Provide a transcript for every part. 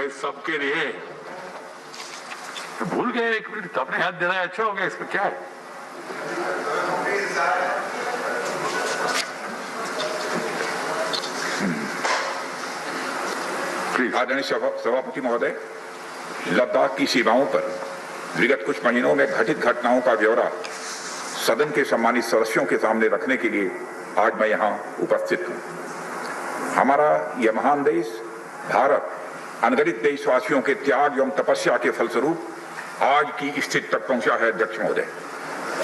मैं सबके लिए भूल गए। 1 मिनट तो अपने हाथ देना अच्छा होगा, इसमें क्या है। आदरणीय सभापति महोदय, लद्दाख की सीमाओं पर विगत कुछ महीनों में घटित घटनाओं का ब्यौरा सदन के सम्मानित सदस्यों के सामने रखने के लिए आज मैं यहाँ उपस्थित हूँ। हमारा यह महान देश भारत अनगिनत देशवासियों के त्याग एवं तपस्या के फलस्वरूप आज की स्थिति तक पहुंचा है। अध्यक्ष महोदय,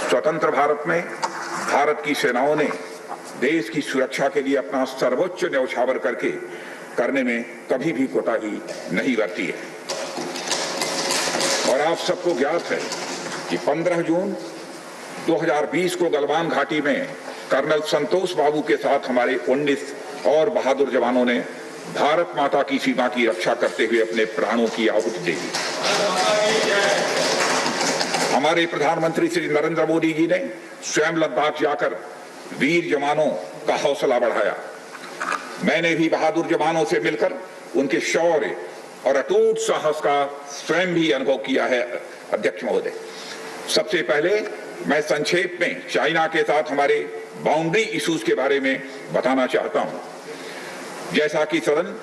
स्वतंत्र भारत में भारत की सेनाओं ने देश की सुरक्षा के लिए अपना सर्वोच्च न्यौछावर करने में कभी भी कोताही नहीं बरती है। और आप सबको ज्ञात है कि 15 जून 2020 को गलवान घाटी में कर्नल संतोष बाबू के साथ हमारे 19 और बहादुर जवानों ने भारत माता की सीमा की रक्षा करते हुए अपने प्राणों की आहुति दे दी। हमारे प्रधानमंत्री श्री नरेंद्र मोदी जी ने स्वयं लद्दाख जाकर वीर जवानों का हौसला बढ़ाया। मैंने भी बहादुर जवानों से मिलकर उनके शौर्य और अटूट साहस का स्वयं भी अनुभव किया है। अध्यक्ष महोदय, सबसे पहले मैं संक्षेप में चाइना के साथ हमारे बाउंड्री इश्यूज के बारे में बताना चाहता हूं। जैसा कि सदन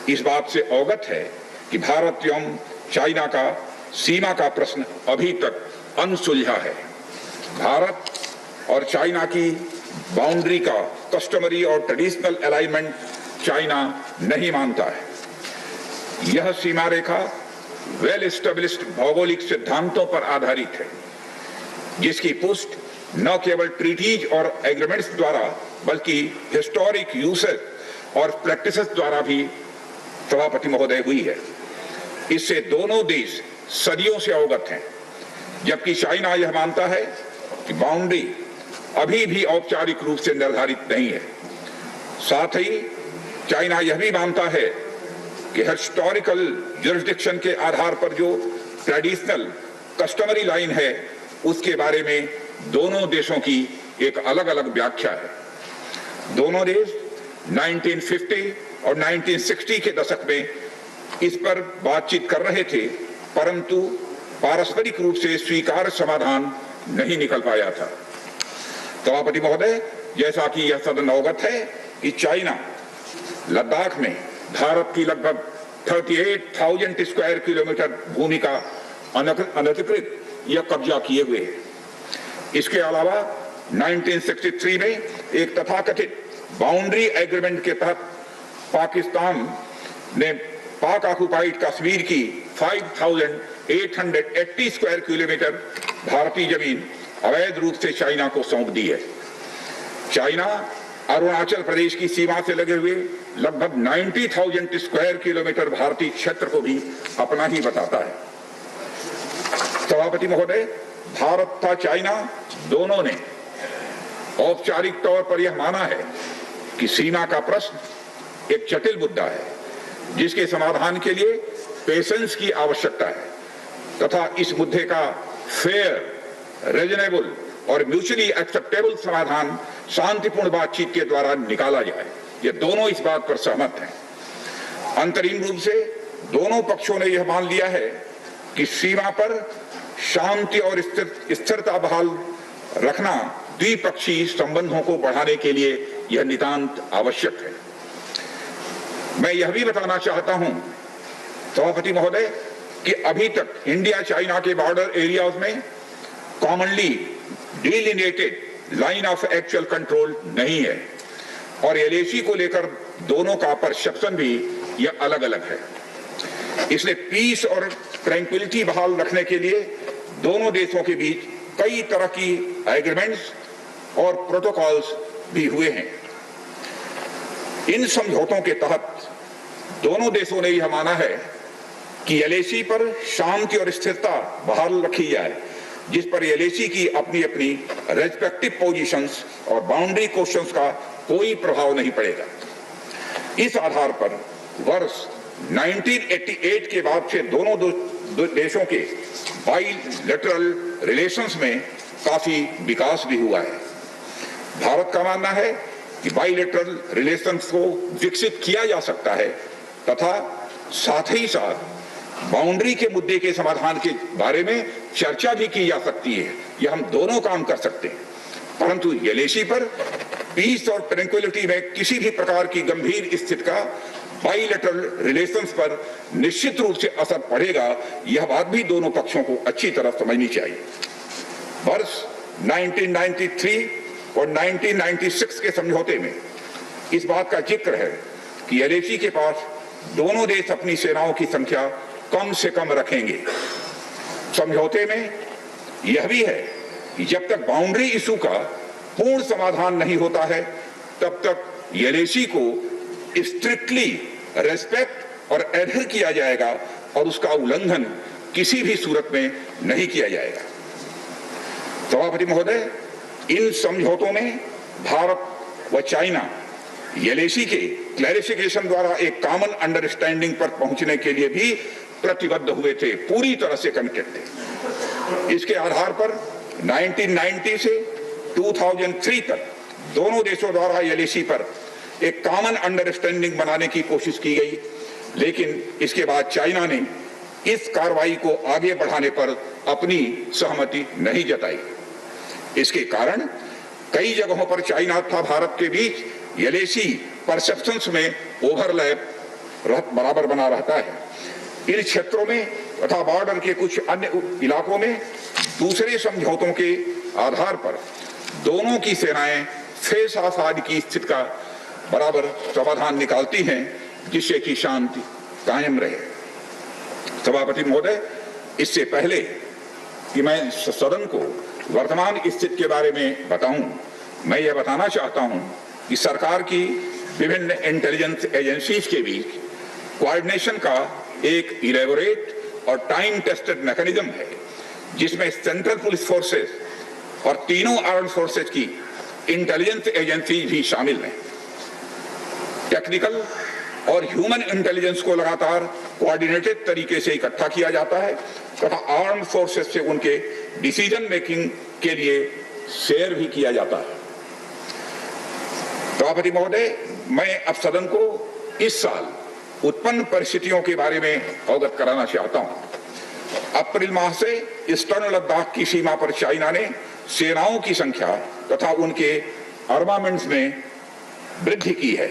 इस बात से अवगत है कि भारत एवं चाइना का सीमा का प्रश्न अभी तक अनसुलझा है। भारत और चाइना की बाउंड्री का कस्टमरी और ट्रेडिशनल अलाइनमेंट चाइना नहीं मानता है। यह सीमा रेखा वेल एस्टेब्लिश्ड भौगोलिक सिद्धांतों पर आधारित है, जिसकी पुष्टि न केवल ट्रीटीज और एग्रीमेंट्स द्वारा बल्कि हिस्टोरिक यूसेज और प्रैक्टिसेस द्वारा भी सभापति महोदय हुई है। इससे दोनों देश सदियों से अवगत हैं, जबकि चाइना यह मानता है कि बाउंड्री अभी भी औपचारिक रूप से निर्धारित नहीं है। साथ ही चाइना यह भी मानता है कि हिस्टोरिकल जुरिस्डिक्शन के आधार पर जो ट्रेडिशनल कस्टमरी लाइन है उसके बारे में दोनों देशों की एक अलग अलग व्याख्या है। दोनों देश 1950 और 1960 के दशक में इस पर बातचीत कर रहे थे, परंतु पारस्परिक रूप से स्वीकार्य समाधान नहीं निकल पाया था। सभापति महोदय, जैसा कि यह सदन अवगत है कि चाइना लद्दाख में भारत की लगभग 38,000 स्क्वायर किलोमीटर भूमि का अनधिकृत या कब्जा किए हुए है। इसके अलावा 1963 में एक तथाकथित बाउंड्री एग्रीमेंट के तहत पाकिस्तान ने पाक ऑक्युपाइड कश्मीर की 5,880 स्क्वायर किलोमीटर भारतीय जमीन अवैध रूप से चाइना को सौंप दी है। चाइना अरुणाचल प्रदेश की सीमा से लगे हुए लगभग 90,000 स्क्वायर किलोमीटर भारतीय क्षेत्र को भी अपना ही बताता है। सभापति महोदय, भारत तथा चाइना दोनों ने औपचारिक तौर पर यह माना है कि सीमा का प्रश्न एक जटिल मुद्दा है, जिसके समाधान के लिए पेशेंस की आवश्यकता है तथा इस मुद्दे का फेयर, रीजनेबल और म्यूचुअली एक्सेप्टेबल समाधान शांतिपूर्ण बातचीत के द्वारा निकाला जाए। ये दोनों इस बात पर सहमत हैं। अंतरिम रूप से दोनों पक्षों ने यह मान लिया है कि सीमा पर शांति और स्थिरता बहाल रखना द्विपक्षीय संबंधों को बढ़ाने के लिए यह नितांत आवश्यक है। मैं यह भी बताना चाहता हूं सभापति महोदय कि अभी तक इंडिया चाइना के बॉर्डर एरियाज में commonly delineated line of actual control नहीं है और एलएसी को लेकर दोनों का परसेप्शन भी यह अलग अलग है। इसलिए पीस और ट्रैंक्विलिटी बहाल रखने के लिए दोनों देशों के बीच कई तरह की एग्रीमेंट्स और प्रोटोकॉल्स भी हुए हैं। इन समझौतों के तहत दोनों देशों ने यह माना है कि एलएसी पर शांति और स्थिरता बहाल रखी जाए, जिस पर एलएसी की अपनी अपनी रेस्पेक्टिव पोजीशंस और बाउंड्री क्वेश्चंस का कोई प्रभाव नहीं पड़ेगा। इस आधार पर वर्ष 1988 के बाद से दोनों देशों के बाइलेटरल रिलेशंस में काफी विकास भी हुआ है। भारत का मानना है कि बाइलेटरल रिलेशंस को विकसित किया जा सकता है तथा साथ ही साथ बाउंड्री के मुद्दे के समाधान के बारे में चर्चा भी की जा सकती है। यह हम दोनों काम कर सकते हैं, परंतु एलएसी पर पीस और ट्रैंक्विलिटी में किसी भी प्रकार की गंभीर स्थिति का बाइलेटरल रिलेशंस पर निश्चित रूप से असर पड़ेगा, यह बात भी दोनों पक्षों को अच्छी तरह समझनी चाहिए। वर्ष 1993 और 1996 के समझौते में इस बात का जिक्र है कि एलएसी के पास दोनों देश अपनी सेनाओं की संख्या कम से कम रखेंगे। समझौते में यह भी है कि जब तक बाउंड्री इशू का पूर्ण समाधान नहीं होता है, तब तक एलएसी को स्ट्रिक्टली रेस्पेक्ट और एडहर किया जाएगा और उसका उल्लंघन किसी भी सूरत में नहीं किया जाएगा। सभापति महोदय, इन समझौतों में भारत व चाइना एलएसी के क्लैरिफिकेशन द्वारा एक कॉमन अंडरस्टैंडिंग पर पहुंचने के लिए भी प्रतिबद्ध हुए थे, पूरी तरह से कमिटेड थे। इसके आधार पर 1990 से 2003 तक दोनों देशों द्वारा एलएसी पर एक कॉमन अंडरस्टैंडिंग बनाने की कोशिश की गई, लेकिन इसके बाद चाइना ने इस कार्रवाई को आगे बढ़ाने पर अपनी सहमति नहीं जताई। इसके कारण कई जगहों पर चाइना तथा भारत के बीच एलएसी परसेप्शंस में ओवरलैप बराबर बना रहता है। इन क्षेत्रों में तथा बॉर्डर के कुछ अन्य इलाकों में दूसरे समझौतों के आधार पर दोनों की सेनाएं फेस आसाद की स्थिति का बराबर समाधान निकालती हैं, जिससे कि शांति कायम रहे। सभापति महोदय, इससे पहले कि मैं सदन को वर्तमान स्थिति के बारे में बताऊं, मैं यह बताना चाहता हूं कि सरकार की विभिन्न इंटेलिजेंस एजेंसीज के बीच कोऑर्डिनेशन का एक इलेबोरेट और टाइम टेस्टेड मैकेनिज्म है, जिसमें सेंट्रल पुलिस फोर्सेस और तीनों आर्म्ड फोर्सेस की इंटेलिजेंस एजेंसी भी शामिल हैं। टेक्निकल और ह्यूमन इंटेलिजेंस को लगातार कोऑर्डिनेटेड तरीके से इकट्ठा किया जाता है तथा आर्म्ड फोर्सेस से उनके डिसीजन मेकिंग के लिए शेयर भी किया जाता है। सभापति महोदय, मैं अब सदन को इस साल उत्पन्न परिस्थितियों के बारे में अवगत कराना चाहता हूं। अप्रैल माह से ईस्टर्न लद्दाख की सीमा पर चाइना ने सेनाओं की संख्या तथा उनके आर्मामेंट्स में वृद्धि की है,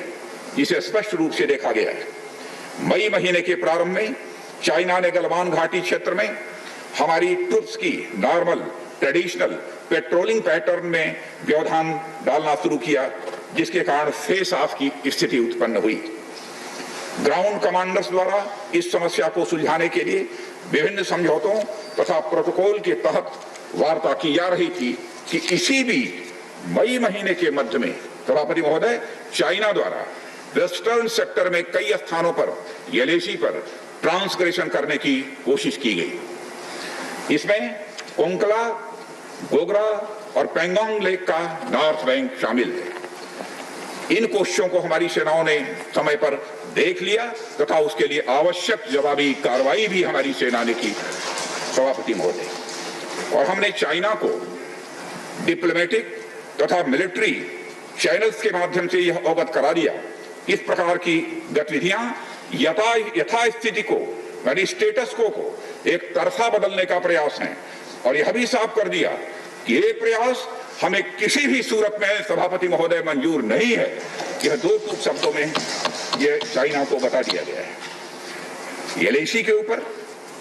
जिसे स्पष्ट रूप से देखा गया है। मई महीने के प्रारंभ में चाइना ने गलवान घाटी क्षेत्र में हमारी ट्रुप्स की नॉर्मल ट्रेडिशनल पेट्रोलिंग पैटर्न में व्यवधान डालना शुरू किया, जिसके कारण फेस ऑफ की स्थिति उत्पन्न हुई। ग्राउंड कमांडर्स द्वारा इस समस्या को सुलझाने के लिए विभिन्न समझौतों तथा प्रोटोकॉल के तहत वार्ता की जा रही थी कि इसी बीच मई महीने के मध्य में सभापति महोदय, चाइना द्वारा वेस्टर्न सेक्टर में कई स्थानों पर एलएसी पर ट्रांसग्रेशन करने की कोशिश की गई। इसमें कोंकला, गोगरा और पेंगोंग लेक का नॉर्थ बैंक शामिल है। इन कोशिशों को हमारी सेनाओं ने समय पर देख लिया तथा उसके लिए आवश्यक जवाबी कार्रवाई भी हमारी सेना ने की, सभापति महोदय। और हमने चाइना को डिप्लोमेटिक तथा मिलिट्री चैनल्स के माध्यम से यह अवगत करा दिया इस प्रकार की गतिविधियां यथास्थिति को यानी स्टेटस को एक तरफा बदलने का प्रयास है, और यह भी साफ कर दिया कि ये प्रयास हमें किसी भी सूरत में सभापति महोदय मंजूर नहीं है। यह दो टूक शब्दों में यह चाइना को बता दिया गया है। एलएसी के ऊपर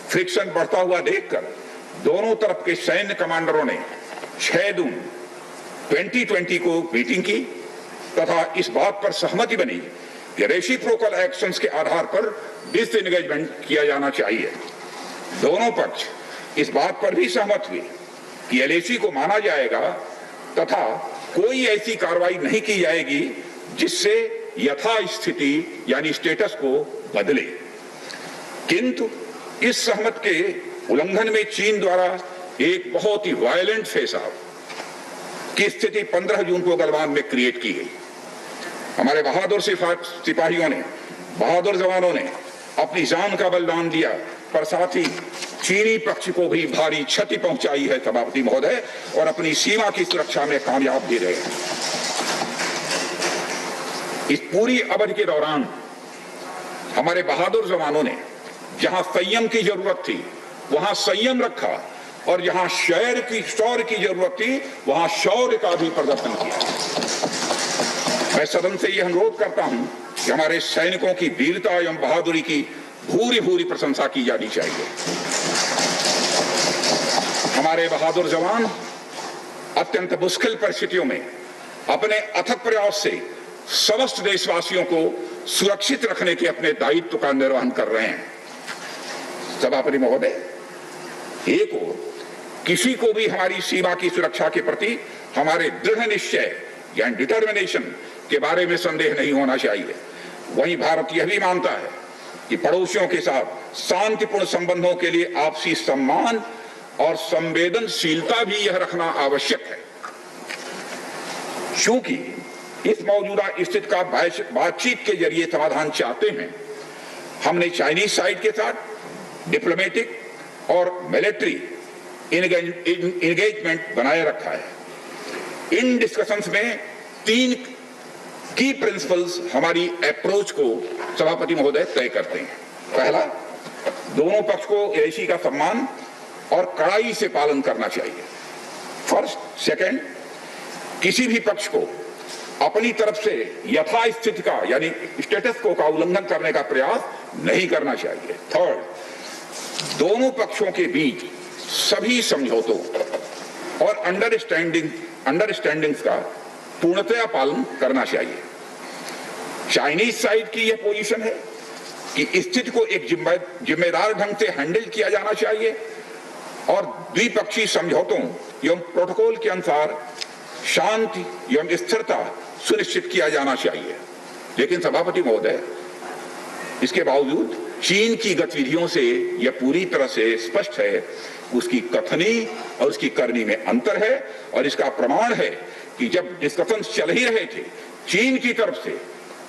फ्रिक्शन बढ़ता हुआ देखकर दोनों तरफ के सैन्य कमांडरों ने 6 जून 2020 को मीटिंग की तथा इस बात पर सहमति बनी कि रेसिप्रोकल एक्शंस के आधार पर डिसएंगेजमेंट किया जाना चाहिए। दोनों पक्ष इस बात पर भी सहमत हुए कि एलएसी को माना जाएगा तथा कोई ऐसी कार्रवाई नहीं की जाएगी जिससे यथास्थिति यानी स्टेटस को बदले। किंतु इस सहमति के उल्लंघन में चीन द्वारा एक बहुत ही वायलेंट फेस ऑफ की स्थिति 15 जून को गलवान में क्रिएट की गई। हमारे बहादुर सिपाहियों ने, बहादुर जवानों ने अपनी जान का बलिदान दिया, पर साथ ही चीनी पक्ष को भी भारी क्षति पहुंचाई है सभापति महोदय, और अपनी सीमा की सुरक्षा में कामयाब भी रहे। इस पूरी अवधि के दौरान हमारे बहादुर जवानों ने जहां संयम की जरूरत थी वहां संयम रखा और जहां शौर्य की जरूरत थी वहां शौर्य का भी प्रदर्शन किया। मैं सदन से यह अनुरोध करता हूं कि हमारे सैनिकों की वीरता एवं बहादुरी की भूरी भूरी प्रशंसा की जानी चाहिए। हमारे बहादुर जवान अत्यंत मुश्किल परिस्थितियों में अपने अथक प्रयास से समस्त देशवासियों को सुरक्षित रखने के अपने दायित्व का निर्वहन कर रहे हैं। सभापति महोदय, एक ओर किसी को भी हमारी सीमा की सुरक्षा के प्रति हमारे दृढ़ निश्चय या डिटर्मिनेशन के बारे में संदेह नहीं होना चाहिए, वहीं भारत यह भी मानता है कि पड़ोसियों के साथ शांतिपूर्ण संबंधों के लिए आपसी सम्मान और संवेदनशीलता भी यह रखना आवश्यक है। चूंकि इस मौजूदा स्थिति का बातचीत के जरिए समाधान चाहते हैं, हमने चाइनीज साइड के साथ डिप्लोमेटिक और मिलिट्री एंगेजमेंट बनाए रखा है। इन डिस्कशंस में 3 की प्रिंसिपल्स हमारी अप्रोच को सभापति महोदय तय करते हैं। पहला, दोनों पक्ष को एलएसी का सम्मान और कड़ाई से पालन करना चाहिए। फर्स्ट। सेकंड, किसी भी पक्ष को अपनी तरफ से यथास्थिति का यानी स्टेटस को का उल्लंघन करने का प्रयास नहीं करना चाहिए। थर्ड, दोनों पक्षों के बीच सभी समझौतों और अंडरस्टैंडिंग्स का पूर्णतया पालन करना चाहिए। चाइनीज साइड की यह पोजीशन है कि स्थिति को एक जिम्मेदार ढंग से हैंडल किया जाना चाहिए और द्विपक्षीय समझौतों एवं प्रोटोकॉल के अनुसार शांति एवं स्थिरता सुनिश्चित किया जाना चाहिए। लेकिन सभापति महोदय, इसके बावजूद चीन की गतिविधियों से यह पूरी तरह से स्पष्ट है, उसकी कथनी और उसकी करनी में अंतर है। और इसका प्रमाण है कि जब डिस्कशन चल ही रहे थे, चीन की तरफ से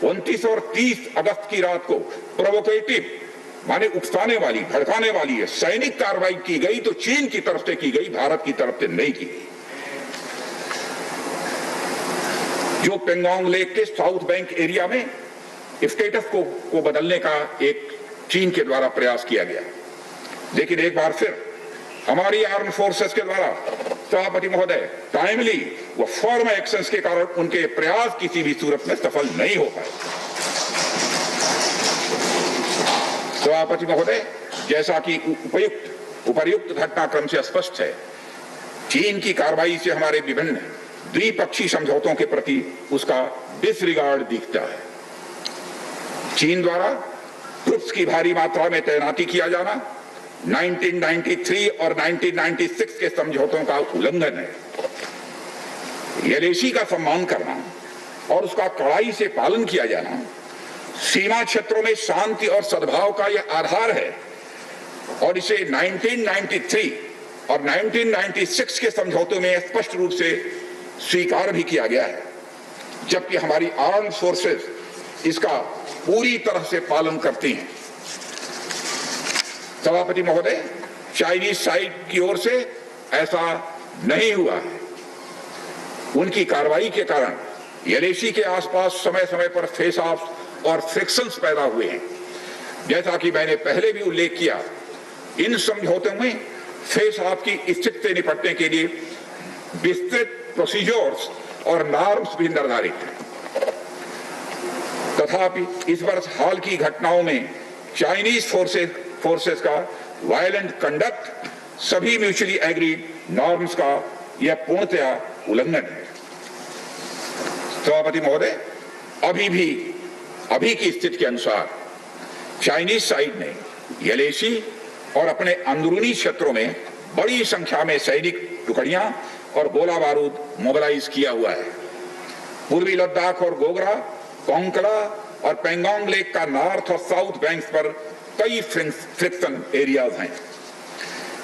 29 और 30 अगस्त की रात को प्रोवोकेटिव माने उकसाने वाली, भड़काने वाली है सैनिक कार्रवाई की गई, तो चीन की तरफ से की गई, भारत की तरफ से नहीं की गई। जो पेंगोंग लेक के साउथ बैंक एरिया में स्टेटस को बदलने का एक चीन के द्वारा प्रयास किया गया, लेकिन एक बार फिर हमारी आर्म फोर्सेस के द्वारा सभापति महोदय टाइमली व फर्म एक्शंस के कारण उनके प्रयास किसी भी सूरत में सफल नहीं हो पाए। सभापति महोदय, जैसा कि उपर्युक्त घटनाक्रम से स्पष्ट है, चीन की कार्रवाई से हमारे विभिन्न द्विपक्षीय समझौतों के प्रति उसका डिसरिगार्ड दिखता है। चीन द्वारा ट्रुप्स की भारी मात्रा में तैनाती किया जाना 1993 और 1996 के समझौतों का उल्लंघन है। एलएसी का सम्मान करना और उसका कड़ाई से पालन किया जाना सीमा क्षेत्रों में शांति और सद्भाव का यह आधार है और इसे 1993 और 1996 के समझौतों में स्पष्ट रूप से स्वीकार भी किया गया है, जबकि हमारी आर्म्ड फोर्सेस इसका पूरी तरह से पालन करती हैं। सभापति महोदय, चाइनीज साइड की ओर से ऐसा नहीं हुआ है। उनकी कार्रवाई के कारण एलएसी के आसपास समय समय पर फेस ऑफ और फ्रिक्शंस पैदा हुए हैं। जैसा कि मैंने पहले भी उल्लेख किया, इन समझौतों में फेस ऑफ की स्थिति से निपटने के लिए विस्तृत प्रोसीजर्स और नॉर्म्स भी निर्धारित हैं। तथापि इस वर्ष हाल की घटनाओं में चाइनीज फोर्सेस का वायलेंट कंडक्ट सभी म्यूचुअली एग्रीड नॉर्म्स का यह पूर्णतया उल्लंघन है। सभापति महोदय, अभी की स्थिति के अनुसार चाइनीज साइड ने एलएसी और अपने अंदरूनी क्षेत्रों में बड़ी संख्या में सैनिक टुकड़ियां और गोला बारूद मोबिलाइज किया हुआ है। पूर्वी लद्दाख और गोगरा, कोंकड़ा और पेंगोंग लेक का नॉर्थ और साउथ बैंक्स पर कई फ्रिक्शन एरियाज हैं।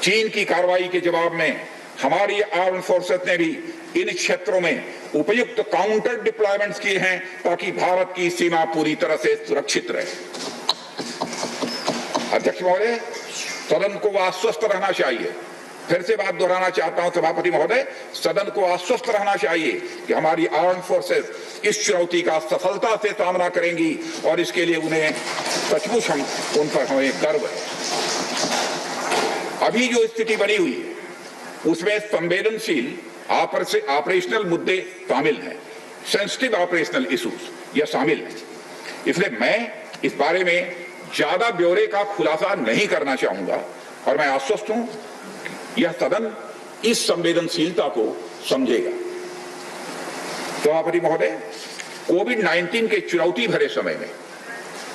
चीन की कार्रवाई के जवाब में हमारी आर्म फोर्सेस ने भी इन क्षेत्रों में उपयुक्त काउंटर डिप्लॉयमेंट्स किए हैं ताकि भारत की सीमा पूरी तरह से सुरक्षित रहे। अध्यक्ष महोदय, सदन को आश्वस्त रहना चाहिए, फिर से बात दोहराना चाहता हूं सभापति महोदय, सदन को आश्वस्त रहना चाहिए कि हमारी आर्म फोर्सेस इस चुनौती का सफलता से सामना करेंगी और इसके लिए उन्हें सचमुच उन पर हमें गर्व है। अभी जो स्थिति बनी हुई है उसमें संवेदनशील ऑपरेशनल मुद्दे शामिल हैं, सेंसिटिव ऑपरेशनल इश्यूज यह शामिल हैं। इसलिए मैं इस बारे में ज्यादा ब्यौरे का खुलासा नहीं करना चाहूंगा और मैं आश्वस्त हूं यह सदन इस संवेदनशीलता को समझेगा। सभापति महोदय, कोविड-19 के चुनौती भरे समय में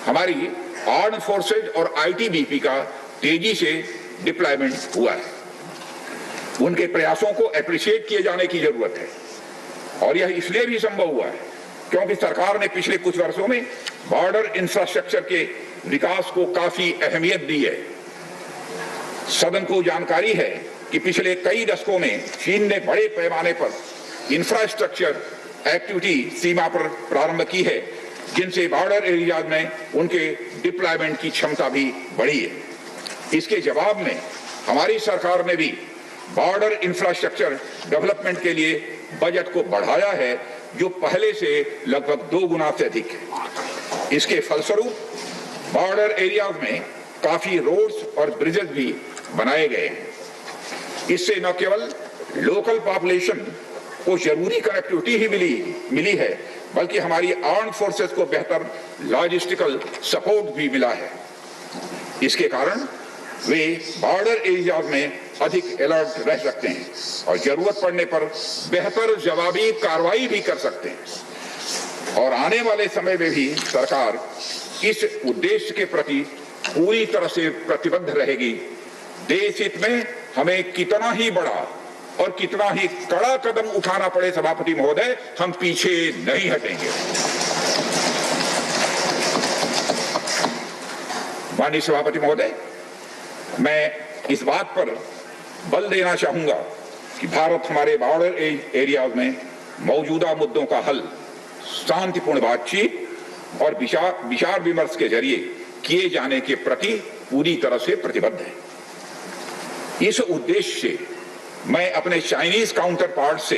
हमारी आर्म्ड फोर्सेज और आईटीबीपी का तेजी से डिप्लॉयमेंट हुआ है। उनके प्रयासों को एप्रिशिएट किए जाने की जरूरत है और यह इसलिए भी संभव हुआ है क्योंकि सरकार ने पिछले कुछ वर्षों में बॉर्डर इंफ्रास्ट्रक्चर के विकास को काफी अहमियत दी है। सदन को जानकारी है कि पिछले कई दशकों में चीन ने बड़े पैमाने पर इंफ्रास्ट्रक्चर एक्टिविटी सीमा पर प्रारंभ की है, जिनसे बॉर्डर एरियाज में उनके डिप्लॉयमेंट की क्षमता भी बढ़ी है। इसके जवाब में हमारी सरकार ने भी बॉर्डर इंफ्रास्ट्रक्चर डेवलपमेंट के लिए बजट को बढ़ाया है, जो पहले से लगभग 2 गुना से अधिक है। इसके फलस्वरूप बॉर्डर एरियाज में काफी रोड्स और ब्रिजेस भी बनाए गए हैं। इससे न केवल लोकल पॉपुलेशन को जरूरी कनेक्टिविटी ही मिली है, बल्कि हमारी आर्म्ड फोर्सेस को बेहतर लॉजिस्टिकल सपोर्ट भी मिला है। इसके कारण वे बॉर्डर एरियाज में अधिक अलर्ट रह सकते हैं और जरूरत पड़ने पर बेहतर जवाबी कार्रवाई भी कर सकते हैं। और आने वाले समय में भी सरकार इस उद्देश्य के प्रति पूरी तरह से प्रतिबद्ध रहेगी। देश हित में हमें कितना ही बड़ा और कितना ही कड़ा कदम उठाना पड़े सभापति महोदय, हम पीछे नहीं हटेंगे। माननीय सभापति महोदय, मैं इस बात पर बल देना चाहूंगा कि भारत हमारे बॉर्डर एरियाज में मौजूदा मुद्दों का हल शांतिपूर्ण बातचीत और विचार विमर्श के जरिए किए जाने के प्रति पूरी तरह से प्रतिबद्ध है। इस उद्देश्य से मैं अपने चाइनीज काउंटर पार्ट से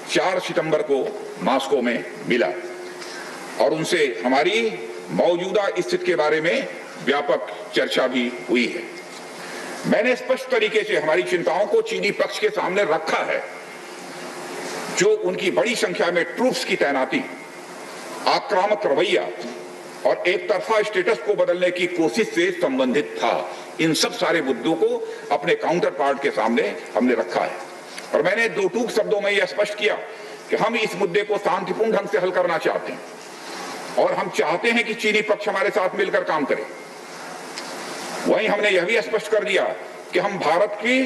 4 सितंबर को मॉस्को में मिला और उनसे हमारी मौजूदा स्थिति के बारे में व्यापक चर्चा भी हुई है। मैंने स्पष्ट तरीके से हमारी चिंताओं को चीनी पक्ष के सामने रखा है, जो उनकी बड़ी संख्या में ट्रूप्स की तैनाती, आक्रामक रवैया और एक तरफा स्टेटस को बदलने की कोशिश से संबंधित था। इन सब सारे मुद्दों को अपने काउंटर पार्ट के सामने हमने रखा है और मैंने 2 टूक शब्दों में यह स्पष्ट किया कि हम इस मुद्दे को शांतिपूर्ण ढंग से हल करना चाहते हैं और हम चाहते हैं कि चीनी पक्ष हमारे साथ मिलकर काम करे। वहीं हमने यह भी स्पष्ट कर दिया कि हम भारत की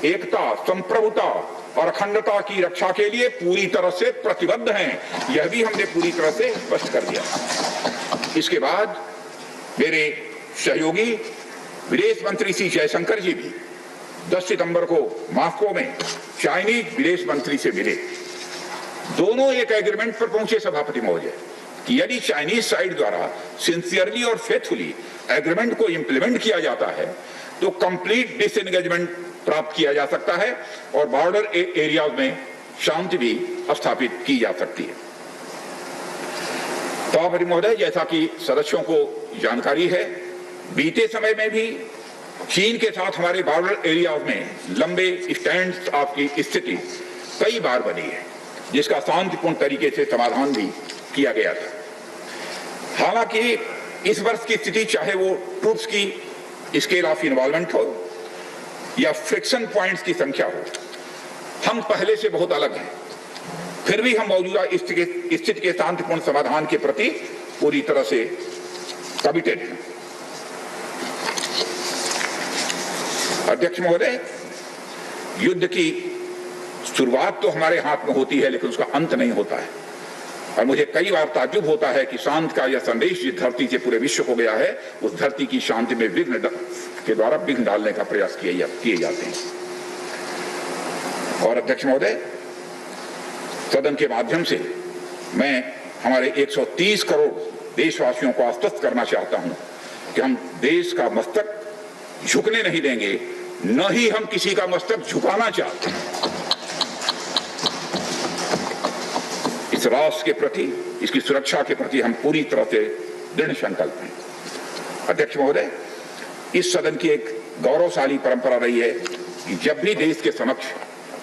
एकता, संप्रभुता और अखंडता की रक्षा के लिए पूरी तरह से प्रतिबद्ध हैं। यह भी हमने पूरी तरह से स्पष्ट कर दिया। इसके बाद मेरे सहयोगी विदेश मंत्री श्री जयशंकर जी भी 10 सितंबर को मॉस्को में चाइनीज विदेश मंत्री से मिले। दोनों एक एग्रीमेंट पर पहुंचे सभापति महोदय कि यदि चाइनीज साइड द्वारा सिंसियरली और फेथफुली एग्रीमेंट को इंप्लीमेंट किया जाता है तो कंप्लीट डिसएंगेजमेंट प्राप्त किया जा सकता है और बॉर्डर एरियाज में शांति भी स्थापित की जा सकती है। सभापति महोदय, जैसा कि सदस्यों को जानकारी है, बीते समय में भी चीन के साथ हमारे बॉर्डर एरियाज में लंबे स्टैंड ऑफ की स्थिति कई बार बनी है, जिसका शांतिपूर्ण तरीके से समाधान भी किया गया था। हालांकि इस वर्ष की स्थिति, चाहे वो ट्रूप्स की स्केल ऑफ इन्वॉल्वमेंट हो या फ्रिक्शन पॉइंट्स की संख्या हो, हम पहले से बहुत अलग हैं। फिर भी हम मौजूदा स्थिति के शांतिपूर्ण समाधान के प्रति पूरी तरह से कमिटेड हैं। अध्यक्ष महोदय, युद्ध की शुरुआत तो हमारे हाथ में होती है, लेकिन उसका अंत नहीं होता है और मुझे कई बार ताज्जुब होता है कि शांति का यह संदेश जिस धरती से पूरे विश्व को गया है, उस धरती की शांति में विघ्न के द्वारा विघ्न डालने का प्रयास किए जाते हैं। और अध्यक्ष महोदय, सदन के माध्यम से मैं हमारे 130 करोड़ देशवासियों को आश्वस्त करना चाहता हूं कि हम देश का मस्तक झुकने नहीं देंगे, न ही हम किसी का मस्तक झुकाना चाहते हैं। इस राष्ट्र के प्रति, इसकी सुरक्षा के प्रति हम पूरी तरह से दृढ़ संकल्प हैं। अध्यक्ष महोदय, इस सदन की एक गौरवशाली परंपरा रही है कि जब भी देश के समक्ष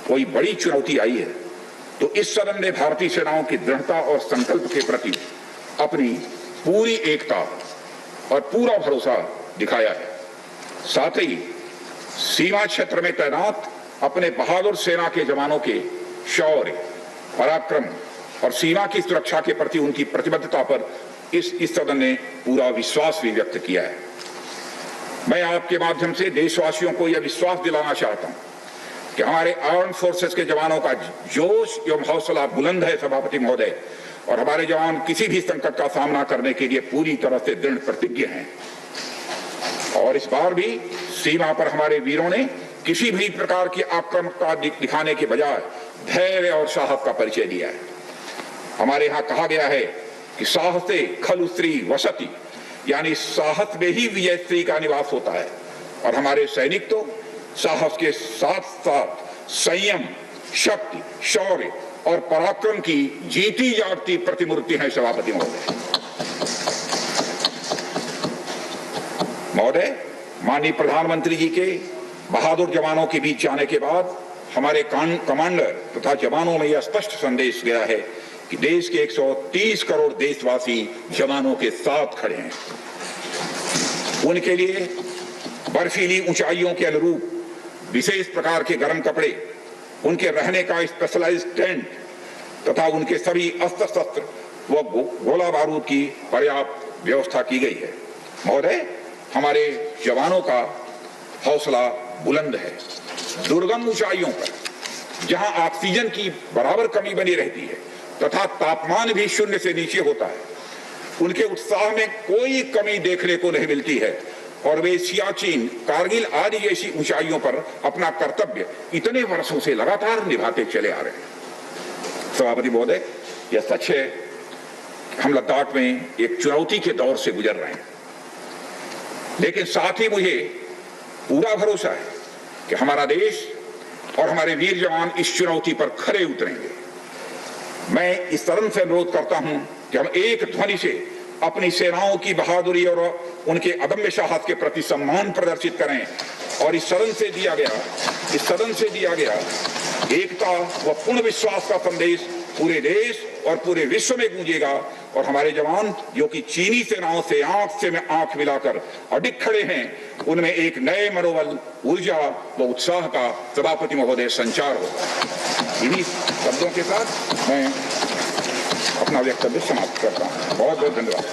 कोई बड़ी चुनौती आई है तो इस सदन ने भारतीय सेनाओं की दृढ़ता और संकल्प के प्रति अपनी पूरी एकता और पूरा भरोसा दिखाया है। साथ ही सीमा क्षेत्र में तैनात अपने बहादुर सेना के जवानों के शौर्य, पराक्रम और सीमा की सुरक्षा के प्रति उनकी प्रतिबद्धता पर इस सदन ने पूरा विश्वास भी व्यक्त किया है। मैं आपके माध्यम से देशवासियों को यह विश्वास दिलाना चाहता हूं कि हमारे आर्म फोर्सेस के जवानों का जोश एवं हौसला बुलंद है सभापति महोदय, और हमारे जवान किसी भी संकट का सामना करने के लिए पूरी तरह से दृढ़ प्रतिज्ञ हैं। और इस बार भी सीमा पर हमारे वीरों ने किसी भी प्रकार की आक्रामकता दिखाने के बजाय धैर्य और साहस का परिचय दिया है। हमारे यहाँ कहा गया है कि साहसे खलु स्त्री वसति, यानी साहस में ही विजय स्त्री का निवास होता है। और हमारे सैनिक तो साहस के साथ साथ संयम, शक्ति, शौर्य और पराक्रम की जीती जागती प्रतिमूर्ति है सभापति महोदय। महोदय, माननीय प्रधानमंत्री जी के बहादुर जवानों के बीच जाने के बाद हमारे कमांडर तथा जवानों में यह स्पष्ट संदेश गया है कि देश के 130 करोड़ देशवासी जवानों के साथ खड़े हैं। उनके लिए बर्फीली ऊंचाइयों के अनुरूप विशेष प्रकार के गर्म कपड़े, उनके रहने का स्पेशलाइज्ड टेंट तथा उनके सभी अस्त्र शस्त्र व गोला बारूद की पर्याप्त व्यवस्था की गई है। महोदय, हमारे जवानों का हौसला बुलंद है। दुर्गम ऊंचाइयों पर जहां ऑक्सीजन की बराबर कमी बनी रहती है तथा तापमान भी शून्य से नीचे होता है, उनके उत्साह में कोई कमी देखने को नहीं मिलती है और वे सियाचिन, कारगिल आदि जैसी ऊंचाइयों पर अपना कर्तव्य इतने वर्षों से लगातार निभाते चले आ रहे हैं। सभापति महोदय, यह सच है कि हम लद्दाख में एक चुनौती के दौर से गुजर रहे हैं, लेकिन साथ ही मुझे पूरा भरोसा है कि हमारा देश और हमारे वीर जवान इस चुनौती पर खरे उतरेंगे। मैं इस सदन से अनुरोध करता हूं कि हम एक ध्वनि से अपनी सेनाओं की बहादुरी और उनके अदम्य साहस के प्रति सम्मान प्रदर्शित करें और इस सदन से दिया गया एकता व पूर्ण विश्वास का संदेश पूरे देश और पूरे विश्व में गूंजेगा और हमारे जवान जो कि चीनी सेनाओं से आंख मिलाकर अडिग खड़े हैं, उनमें एक नए मनोबल, ऊर्जा व उत्साह का सभापति महोदय संचार होगा। इन्हीं शब्दों के साथ मैं अपना वक्तव्य समाप्त करता हूँ। बहुत बहुत धन्यवाद।